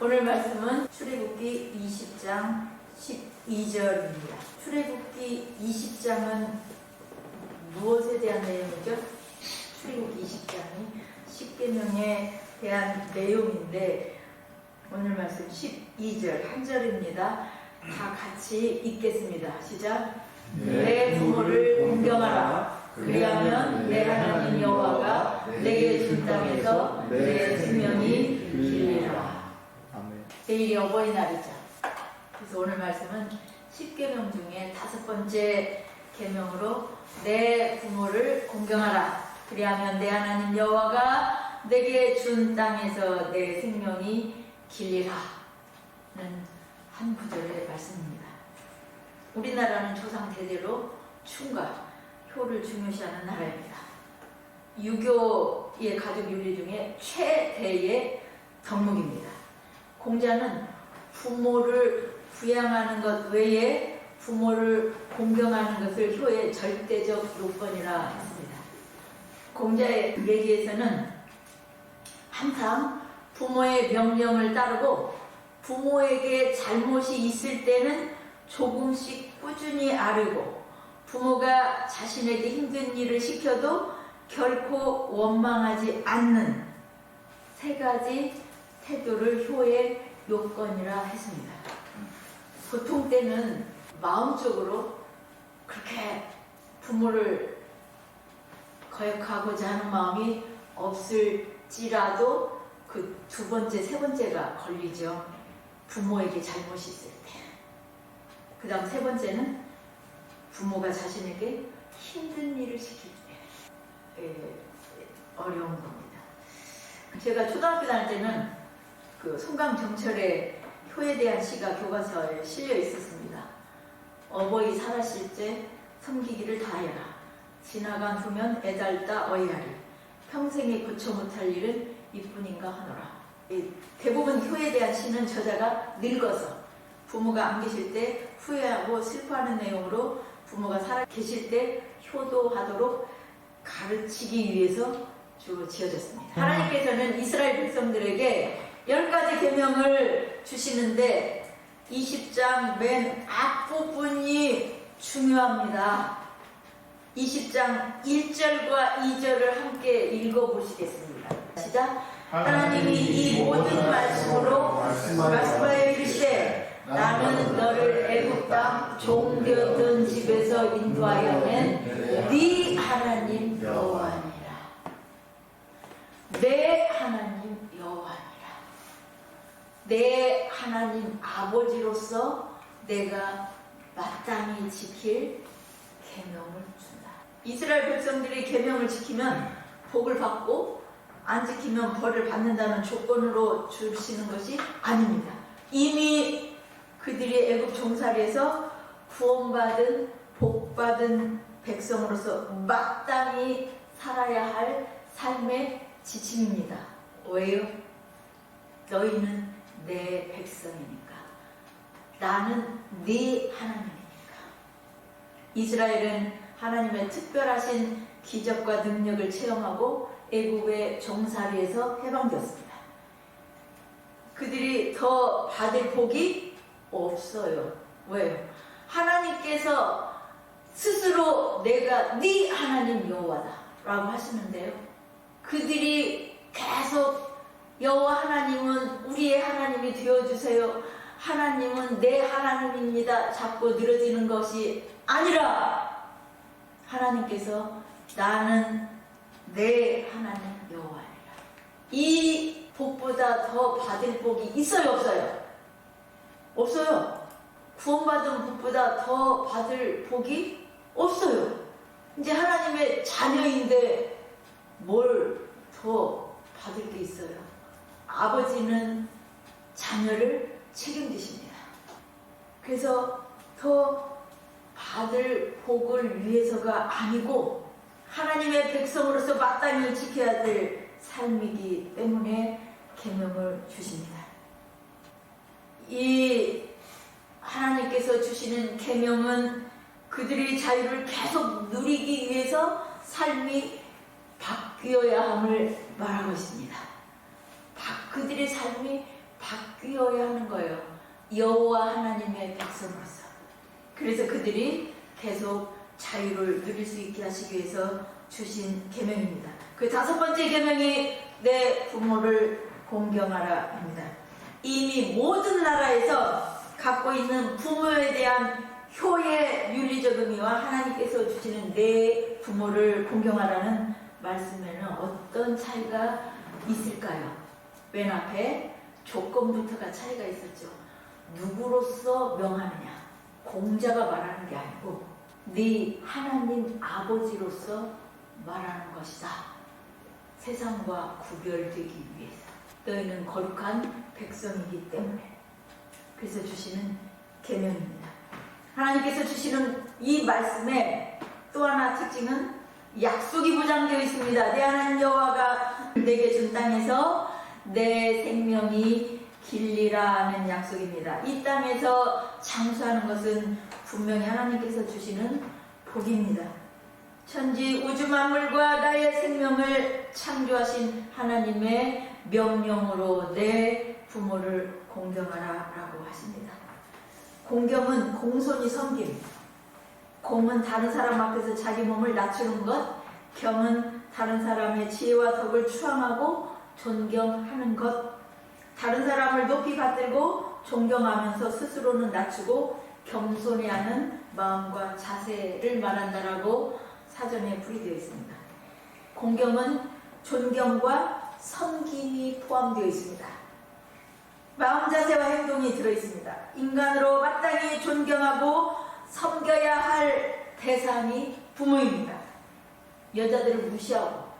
오늘 말씀은 출애굽기 20장 12절입니다. 출애굽기 20장은 무엇에 대한 내용이죠? 출애굽기 20장이 십계명에 대한 내용인데 오늘 말씀 12절 한 절입니다. 다 같이 읽겠습니다. 시작. 내 부모를 공경하라. 그리하면 내 하나님 여호와가 내게 준 땅에서 내 생명이 길리라. 내일이 어버이날이죠. 그래서 오늘 말씀은 10계명 중에 5번째 계명으로 내 부모를 공경하라. 그리하면 내 하나님 여호와가 내게 준 땅에서 내 생명이 길리라는 한 구절의 말씀입니다. 우리나라는 조상 대대로 춤과 효를 중요시하는 나라입니다. 유교의 가족 윤리 중에 최대의 덕목입니다. 공자는 부모를 부양하는 것 외에 부모를 공경하는 것을 효의 절대적 요건이라 했습니다. 공자의 얘기에서는 항상 부모의 명령을 따르고 부모에게 잘못이 있을 때는 조금씩 꾸준히 아뢰고 부모가 자신에게 힘든 일을 시켜도 결코 원망하지 않는 3가지 태도를 효의 요건이라 했습니다. 보통 때는 마음적으로 그렇게 부모를 거역하고자 하는 마음이 없을지라도 그 2번째, 3번째가 걸리죠. 부모에게 잘못이 있을 때. 그 다음 3번째는 부모가 자신에게 힘든 일을 시킬 때 어려운 겁니다. 제가 초등학교 다닐 때는 그 송강정철의 효에 대한 시가 교과서에 실려 있었습니다. 어버이 살아실 때 섬기기를 다해라. 지나간 후면 애달다 어이하리. 평생에 고쳐 못할 일은 이뿐인가 하노라. 대부분 효에 대한 시는 저자가 늙어서 부모가 안 계실 때 후회하고 슬퍼하는 내용으로 부모가 살아 계실 때 효도하도록 가르치기 위해서 주로 지어졌습니다. 하나님께서는 이스라엘 백성들에게 10가지 계명을 주시는데 20장 맨 앞부분이 중요합니다. 20장 1절과 2절을 함께 읽어보시겠습니다. 시작. 하나님이 이 모든 말씀으로 말씀하여 이르시되 나는 너를 애굽 땅 종되었던 집에서 인도하여 낸 네 하나님 여호와니라. 내 하나님 여호와니라. 내 하나님 아버지로서 내가 마땅히 지킬 계명을 준다. 이스라엘 백성들이 계명을 지키면 복을 받고 안 지키면 벌을 받는다는 조건으로 주시는 것이 아닙니다. 이미 그들이 애굽 종살이에서 구원받은 복받은 백성으로서 마땅히 살아야 할 삶의 지침입니다. 왜요? 너희는 내 백성이니까. 나는 네 하나님이니까. 이스라엘은 하나님의 특별하신 기적과 능력을 체험하고 애굽의 종살이에서 해방되었습니다. 그들이 더 받을 복이 없어요. 왜요? 하나님께서 스스로 내가 네 하나님 여호와다 라고 하시는데요. 그들이 계속 여호와 하나님은 우리의 하나님이 되어주세요. 하나님은 내 하나님입니다. 자꾸 늘어지는 것이 아니라 하나님께서 나는 내 하나님 여호와니라. 이 복보다 더 받을 복이 있어요, 없어요? 없어요. 구원받은 복보다 더 받을 복이 없어요. 이제 하나님의 자녀인데 뭘 더 받을 게 있어요? 아버지는 자녀를 책임지십니다. 그래서 더 받을 복을 위해서가 아니고 하나님의 백성으로서 마땅히 지켜야 될 삶이기 때문에 계명을 주십니다. 이 하나님께서 주시는 계명은 그들의 자유를 계속 누리기 위해서 삶이 바뀌어야 함을 말하고 있습니다. 그들의 삶이 바뀌어야 하는 거예요. 여호와 하나님의 백성으로서. 그래서 그들이 계속 자유를 누릴 수 있게 하시기 위해서 주신 계명입니다. 그 다섯 번째 계명이 내 부모를 공경하라입니다. 이미 모든 나라에서 갖고 있는 부모에 대한 효의 윤리적 의미와 하나님께서 주시는 내 부모를 공경하라는 말씀에는 어떤 차이가 있을까요? 맨 앞에 조건부터가 차이가 있었죠. 누구로서 명하느냐? 공자가 말하는 게 아니고 네 하나님 아버지로서 말하는 것이다. 세상과 구별되기 위해서. 너희는 거룩한 백성이기 때문에. 그래서 주시는 계명입니다. 하나님께서 주시는 이 말씀에 또 하나 특징은 약속이 보장되어 있습니다. 내 하나님 여호와가 내게 준 땅에서 내 생명이 길리라 하는 약속입니다. 이 땅에서 장수하는 것은 분명히 하나님께서 주시는 복입니다. 천지 우주 만물과 나의 생명을 창조하신 하나님의 명령으로 내 부모를 공경하라라고 하십니다. 공경은 공손히 섬김. 공은 다른 사람 앞에서 자기 몸을 낮추는 것, 경은 다른 사람의 지혜와 덕을 추앙하고 존경하는 것, 다른 사람을 높이 받들고 존경하면서 스스로는 낮추고 겸손해하는 마음과 자세를 말한다라고 사전에 풀이되어 있습니다. 공경은 존경과 섬김이 포함되어 있습니다. 마음 자세와 행동이 들어있습니다. 인간으로 마땅히 존경하고 섬겨야 할 대상이 부모입니다. 여자들을 무시하고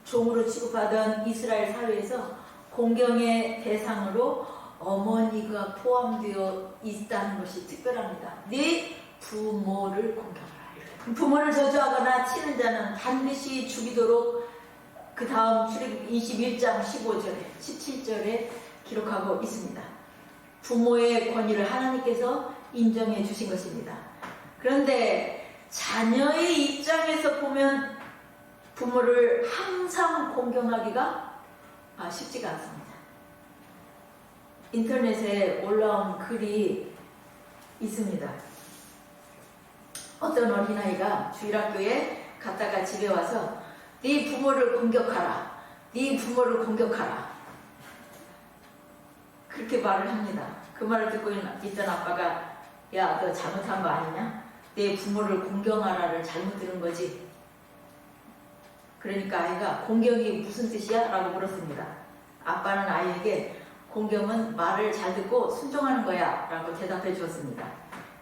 종으로 취급하던 이스라엘 사회에서 공경의 대상으로 어머니가 포함되어 있다는 것이 특별합니다. 네 부모를 공경하라. 부모를 저주하거나 치는 자는 반드시 죽이도록 그 다음 출애굽기 21장 15절에 17절에 기록하고 있습니다. 부모의 권위를 하나님께서 인정해 주신 것입니다. 그런데 자녀의 입장에서 보면 부모를 항상 공경하기가 쉽지가 않습니다. 인터넷에 올라온 글이 있습니다. 어떤 어린아이가 주일학교에 갔다가 집에 와서 네 부모를 공격하라. 네 부모를 공격하라. 그렇게 말을 합니다. 그 말을 듣고 있던 아빠가 야, 너 잘못한 거 아니냐? 내 부모를 공경하라를 잘못 들은 거지. 그러니까 아이가 공경이 무슨 뜻이야? 라고 물었습니다. 아빠는 아이에게 공경은 말을 잘 듣고 순종하는 거야 라고 대답해 주었습니다.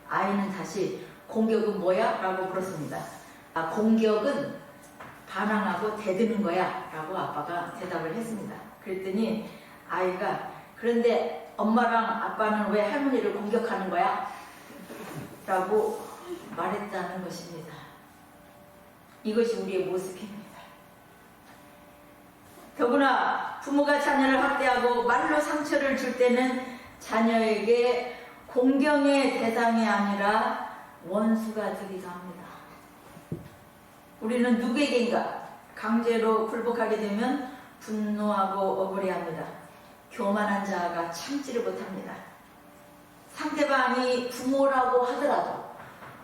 아이는 다시 공격은 뭐야? 라고 물었습니다. 공격은 반항하고 대드는 거야 라고 아빠가 대답을 했습니다. 그랬더니 아이가 그런데 엄마랑 아빠는 왜 할머니를 공격하는 거야? 라고 말했다는 것입니다. 이것이 우리의 모습입니다. 더구나 부모가 자녀를 학대하고 말로 상처를 줄 때는 자녀에게 공경의 대상이 아니라 원수가 되기도 합니다. 우리는 누구에게인가 강제로 굴복하게 되면 분노하고 억울해합니다. 교만한 자가 참지를 못합니다. 상대방이 부모라고 하더라도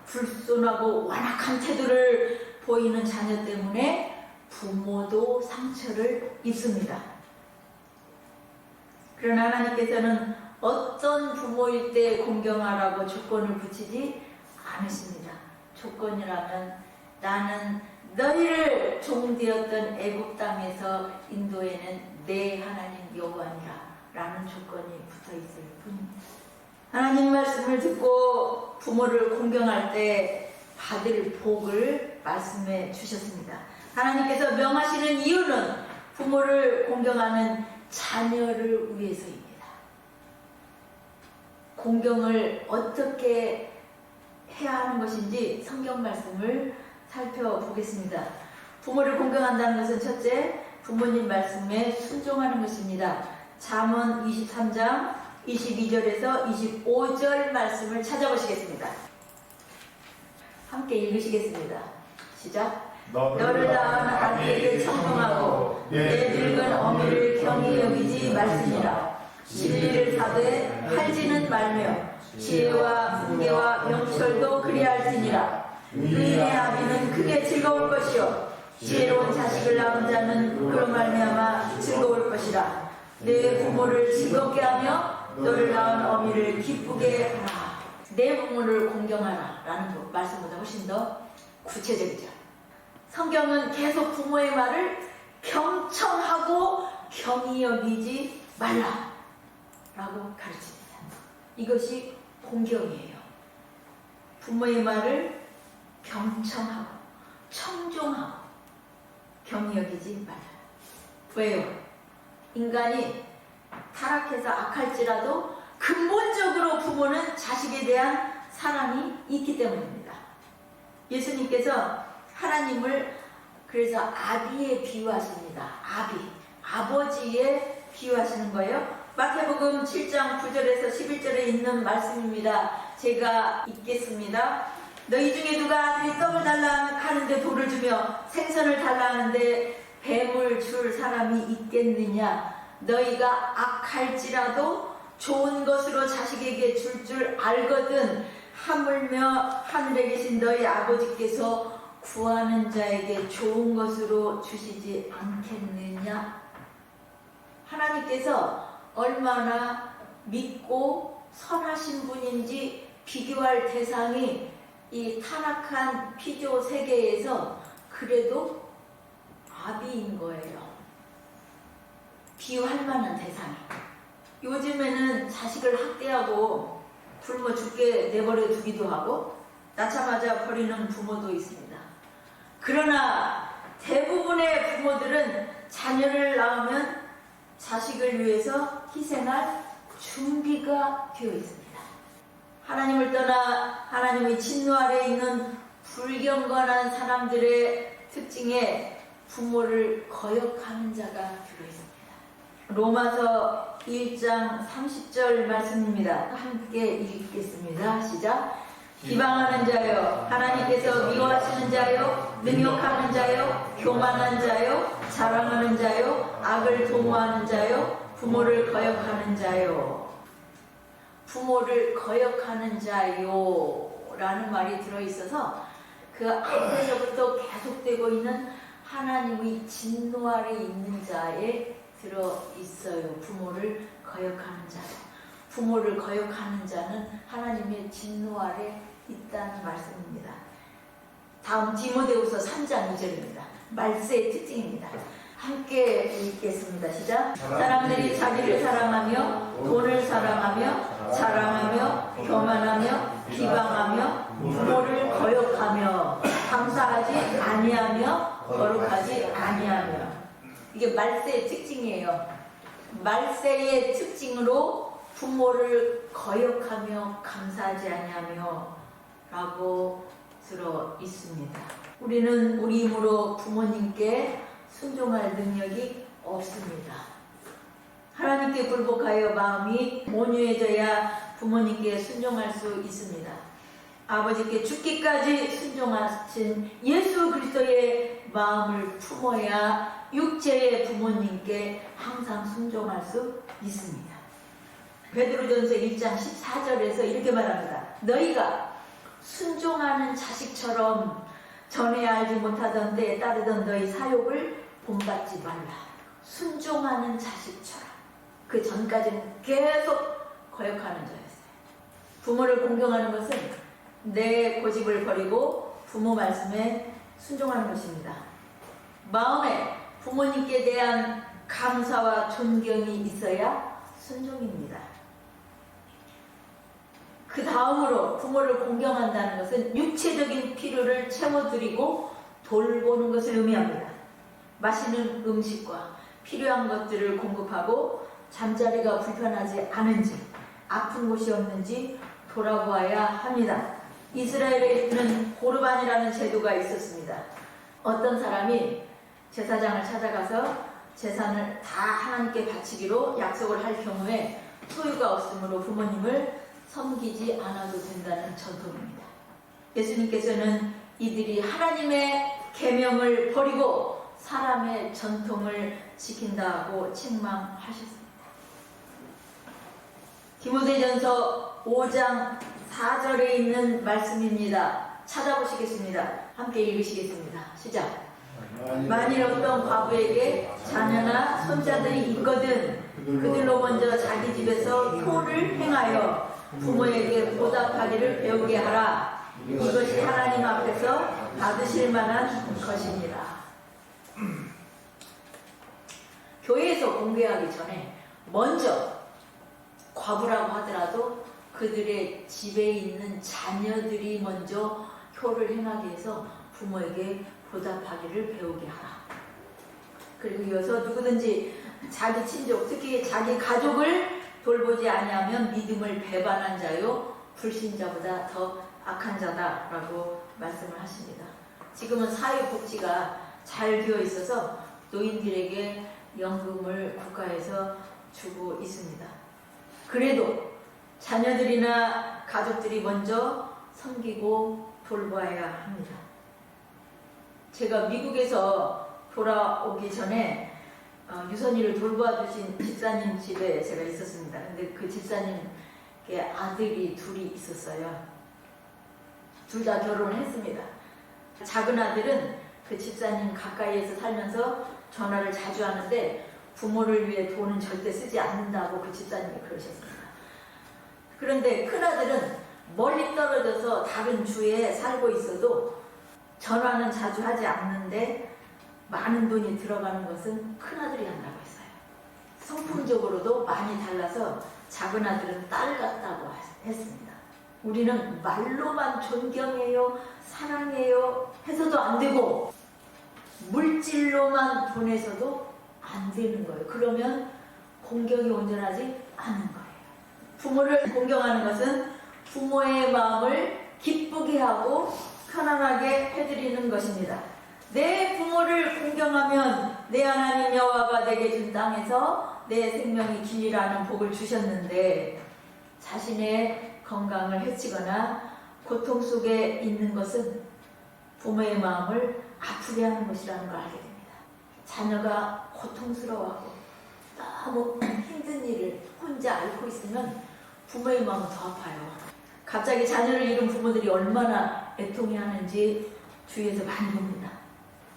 불손하고 완악한 태도를 보이는 자녀 때문에 부모도 상처를 입습니다. 그러나 하나님께서는 어떤 부모일 때 공경하라고 조건을 붙이지 않으십니다. 조건이라면 나는 너희를 종되었던 애굽 땅에서 인도에는 내 하나님 여호와니라 라는 조건이 붙어 있을 뿐입니다. 하나님 말씀을 듣고 부모를 공경할 때 받을 복을 말씀해 주셨습니다. 하나님께서 명하시는 이유는 부모를 공경하는 자녀를 위해서입니다. 공경을 어떻게 해야 하는 것인지 성경 말씀을 살펴보겠습니다. 부모를 공경한다는 것은 첫째, 부모님 말씀에 순종하는 것입니다. 잠언 23장 22절에서 25절 말씀을 찾아보시겠습니다. 함께 읽으시겠습니다. 시작. 너를 낳은 아비에게 청동하고 내 늙은 어미를 경히 여기지 말지니라. 진리를 사되 팔지는 말며 지혜와 훈계와 명철도 그리할지니라. 의인의 아비는 크게 즐거울 것이요 지혜로운 자식을 낳은 자는 그로 말미암아 즐거울 것이라. 내 부모를 즐겁게 하며 너를 낳은 어미를 기쁘게 하라. 내 부모를 공경하라 라는 말씀보다 훨씬 더 구체적이죠. 성경은 계속 부모의 말을 경청하고 경히 여기지 말라 라고 가르칩니다. 이것이 공경이에요. 부모의 말을 경청하고 청종하고 경히 여기지 말라. 왜요? 인간이 타락해서 악할지라도 근본적으로 부모는 자식에 대한 사랑이 있기 때문입니다. 예수님께서 하나님을 그래서 아비에 비유하십니다. 아버지에 비유하시는 거예요. 마태복음 7장 9절에서 11절에 있는 말씀입니다. 제가 읽겠습니다. 너희 중에 누가 아들이 떡을 달라 하는데 돌을 주며 생선을 달라 하는데 뱀을 줄 사람이 있겠느냐? 너희가 악할지라도 좋은 것으로 자식에게 줄 알거든 하물며 하늘에 계신 너희 아버지께서 구하는 자에게 좋은 것으로 주시지 않겠느냐? 하나님께서 얼마나 믿고 선하신 분인지 비교할 대상이 이 타락한 피조 세계에서 그래도 아비인 거예요. 비유할 만한 대상이. 요즘에는 자식을 학대하고 굶어 죽게 내버려 두기도 하고 낳자마자 버리는 부모도 있습니다. 그러나 대부분의 부모들은 자녀를 낳으면 자식을 위해서 희생할 준비가 되어 있습니다. 하나님을 떠나 하나님의 진노 아래에 있는 불경건한 사람들의 특징에 부모를 거역하는 자가 들어있습니다. 로마서 1장 30절 말씀입니다. 함께 읽겠습니다. 시작. 비방하는 자요, 하나님께서 미워하시는 자요, 능욕하는 자요, 교만한 자요, 자랑하는 자요, 악을 도모하는 자요, 부모를 거역하는 자요. 부모를 거역하는 자요 라는 말이 들어있어서 그 앞에서부터 계속되고 있는 하나님의 진노 아래 있는 자에 들어있어요. 부모를 거역하는 자. 부모를 거역하는 자는 하나님의 진노 아래 있다는 말씀입니다. 다음 디모데후서 3장 2절입니다. 말세의 특징입니다. 함께 읽겠습니다. 시작. 사람들이 자기를 사랑하며 돈을 사랑하며 자랑하며 교만하며 비방하며 부모를 거역하며 감사하지 아니하며 거룩하지 아니하며. 이게 말세의 특징이에요. 말세의 특징으로 부모를 거역하며 감사하지 아니하며 라고 들어 있습니다. 우리는 우리 힘으로 부모님께 순종할 능력이 없습니다. 하나님께 굴복하여 마음이 온유해져야 부모님께 순종할 수 있습니다. 아버지께 죽기까지 순종하신 예수 그리스도의 마음을 품어야 육체의 부모님께 항상 순종할 수 있습니다. 베드로전서 1장 14절에서 이렇게 말합니다. 너희가 순종하는 자식처럼 전에 알지 못하던 때에 따르던 너희 사욕을 본받지 말라. 순종하는 자식처럼. 그 전까지는 계속 거역하는 자였어요. 부모를 공경하는 것은 내 고집을 버리고 부모 말씀에 순종하는 것입니다. 마음에 부모님께 대한 감사와 존경이 있어야 순종입니다. 그 다음으로 부모를 공경한다는 것은 육체적인 필요를 채워드리고 돌보는 것을 의미합니다. 맛있는 음식과 필요한 것들을 공급하고 잠자리가 불편하지 않은지 아픈 곳이 없는지 돌아보아야 합니다. 이스라엘에는 고르반이라는 제도가 있었습니다. 어떤 사람이 제사장을 찾아가서 재산을 다 하나님께 바치기로 약속을 할 경우에 소유가 없으므로 부모님을 섬기지 않아도 된다는 전통입니다. 예수님께서는 이들이 하나님의 계명을 버리고 사람의 전통을 지킨다고 책망하셨습니다. 디모데전서 5장 4절에 있는 말씀입니다. 찾아보시겠습니다. 함께 읽으시겠습니다. 시작. 만일 어떤 과부에게 자녀나 손자들이 있거든 그들로 먼저 자기 집에서 효를 행하여 부모에게 보답하기를 배우게 하라. 이것이 하나님 앞에서 받으실 만한 것입니다. 교회에서 공개하기 전에 먼저 과부라고 하더라도 그들의 집에 있는 자녀들이 먼저 효를 행하기 위해서 부모에게 보답하기를 배우게 하라. 그리고 이어서 누구든지 자기 친족, 특히 자기 가족을 돌보지 아니하면 믿음을 배반한 자요 불신자보다 더 악한 자다라고 말씀을 하십니다. 지금은 사회복지가 잘 되어 있어서 노인들에게 연금을 국가에서 주고 있습니다. 그래도 자녀들이나 가족들이 먼저 섬기고 돌봐야 합니다. 제가 미국에서 돌아오기 전에 유선이를 돌봐주신 집사님 집에 제가 있었습니다. 근데 그 집사님께 아들이 둘이 있었어요. 둘 다 결혼을 했습니다. 작은 아들은 그 집사님 가까이에서 살면서 전화를 자주 하는데 부모를 위해 돈은 절대 쓰지 않는다고 그 집사님이 그러셨습니다. 그런데 큰아들은 멀리 떨어져서 다른 주에 살고 있어도 전화는 자주 하지 않는데 많은 돈이 들어가는 것은 큰아들이 한다고 했어요. 성품적으로도 많이 달라서 작은 아들은 딸 같다고 했습니다. 우리는 말로만 존경해요, 사랑해요 해서도 안 되고 물질로만 보내서도 안 되는 거예요. 그러면 공경이 온전하지 않은 거예요. 부모를 공경하는 것은 부모의 마음을 기쁘게 하고 편안하게 해드리는 것입니다. 내 부모를 공경하면 내 하나님 여호와가 내게 준 땅에서 내 생명이 길이라는 복을 주셨는데 자신의 건강을 해치거나 고통 속에 있는 것은 부모의 마음을 아프게 하는 것이라는 걸 알게 됩니다. 자녀가 고통스러워하고 너무 힘든 일을 혼자 앓고 있으면 부모의 마음은 더 아파요. 갑자기 자녀를 잃은 부모들이 얼마나 애통해하는지 주위에서 많이 봅니다.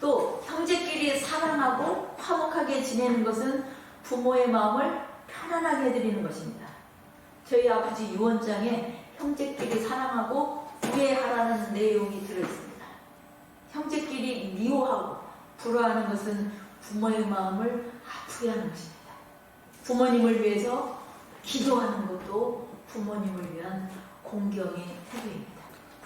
또 형제끼리 사랑하고 화목하게 지내는 것은 부모의 마음을 편안하게 해드리는 것입니다. 저희 아버지 유언장에 형제끼리 사랑하고 우애하라는 내용이 들어있습니다. 형제끼리 미워하고 불화하는 것은 부모의 마음을 아프게 하는 것입니다. 부모님을 위해서 기도하는 것도 부모님을 위한 공경의 태도입니다.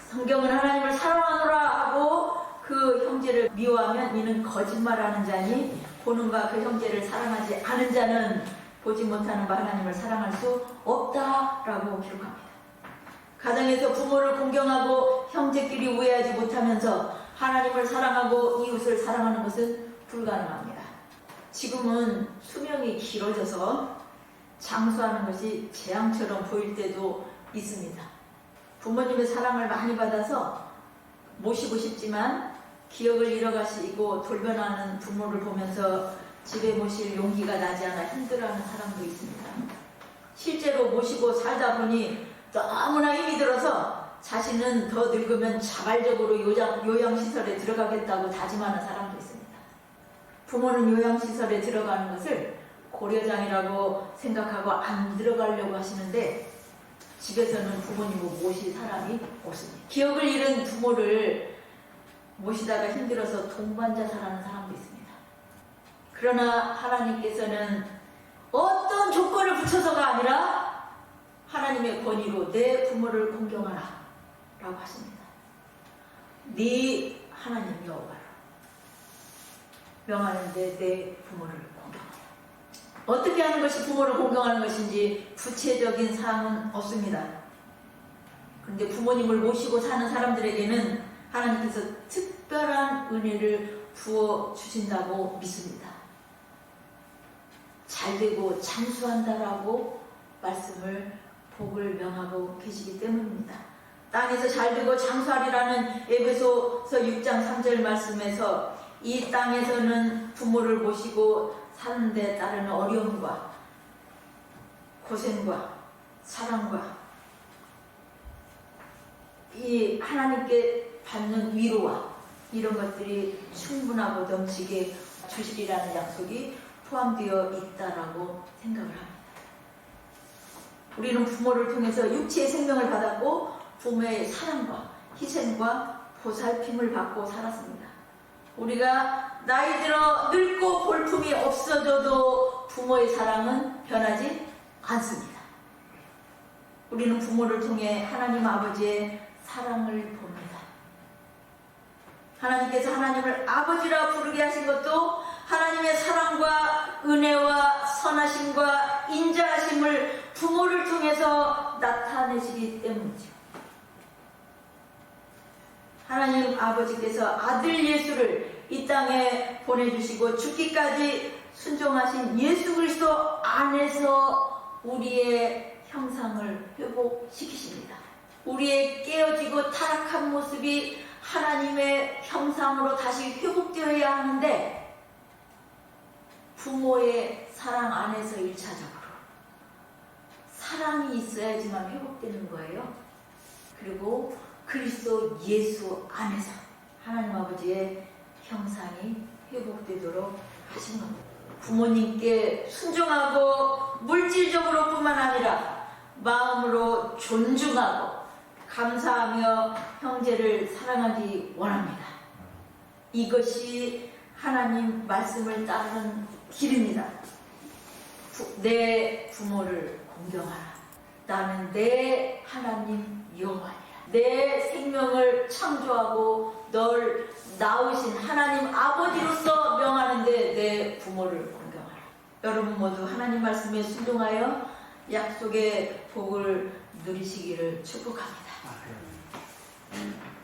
성경은 하나님을 사랑하노라 하고 그 형제를 미워하면 이는 거짓말하는 자니 보는 바 그 형제를 사랑하지 않은 자는 보지 못하는 바 하나님을 사랑할 수 없다라고 기록합니다. 가정에서 부모를 공경하고 형제끼리 우애하지 못하면서 하나님을 사랑하고 이웃을 사랑하는 것은 불가능합니다. 지금은 수명이 길어져서 장수하는 것이 재앙처럼 보일 때도 있습니다. 부모님의 사랑을 많이 받아서 모시고 싶지만 기억을 잃어가시고 돌변하는 부모를 보면서 집에 모실 용기가 나지 않아 힘들어하는 사람도 있습니다. 실제로 모시고 살다 보니 너무나 힘이 들어서 자신은 더 늙으면 자발적으로 요양시설에 들어가겠다고 다짐하는 사람도 있습니다. 부모는 요양시설에 들어가는 것을 고려장이라고 생각하고 안 들어가려고 하시는데 집에서는 부모님을 모실 사람이 없습니다. 기억을 잃은 부모를 모시다가 힘들어서 동반자살하는 사람도 있습니다. 그러나 하나님께서는 어떤 조건을 붙여서가 아니라 하나님의 권위로 내 부모를 공경하라 라고 하십니다. 네 하나님 여호와를 명하는데 내 부모를 공경하라. 어떻게 하는 것이 부모를 공경하는 것인지 구체적인 사항은 없습니다. 그런데 부모님을 모시고 사는 사람들에게는 하나님께서 특별한 은혜를 부어주신다고 믿습니다. 잘되고 장수한다라고 말씀을 복을 명하고 계시기 때문입니다. 땅에서 잘되고 장수하리라는 에베소서 6장 3절 말씀에서 이 땅에서는 부모를 모시고 사는 데 따르는 어려움과 고생과 사랑과 이 하나님께 받는 위로와 이런 것들이 충분하고 넘치게 주시리라는 약속이 포함되어 있다라고 생각을 합니다. 우리는 부모를 통해서 육체의 생명을 받았고 부모의 사랑과 희생과 보살핌을 받고 살았습니다. 우리가 나이 들어 늙고 볼품이 없어져도 부모의 사랑은 변하지 않습니다. 우리는 부모를 통해 하나님 아버지의 사랑을 봅니다. 하나님께서 하나님을 아버지라 부르게 하신 것도 하나님의 사랑과 은혜와 선하심과 인자하심을 부모를 통해서 나타내시기 때문이죠. 하나님 아버지께서 아들 예수를 이 땅에 보내주시고 죽기까지 순종하신 예수 그리스도 안에서 우리의 형상을 회복시키십니다. 우리의 깨어지고 타락한 모습이 하나님의 형상으로 다시 회복되어야 하는데 부모의 사랑 안에서 1차적으로 사랑이 있어야지만 회복되는 거예요. 그리고 그리스도 예수 안에서 하나님 아버지의 형상이 회복되도록 하신 겁니다. 부모님께 순종하고 물질적으로 뿐만 아니라 마음으로 존중하고 감사하며 형제를 사랑하기 원합니다. 이것이 하나님 말씀을 따르는 길입니다. 내 부모를 공경하라. 나는 내 하나님 여호와니라. 내 생명을 창조하고 널 낳으신 하나님 아버지로서 명하는데 내 부모를 공경하라. 여러분 모두 하나님 말씀에 순종하여 약속의 복을 누리시기를 축복합니다.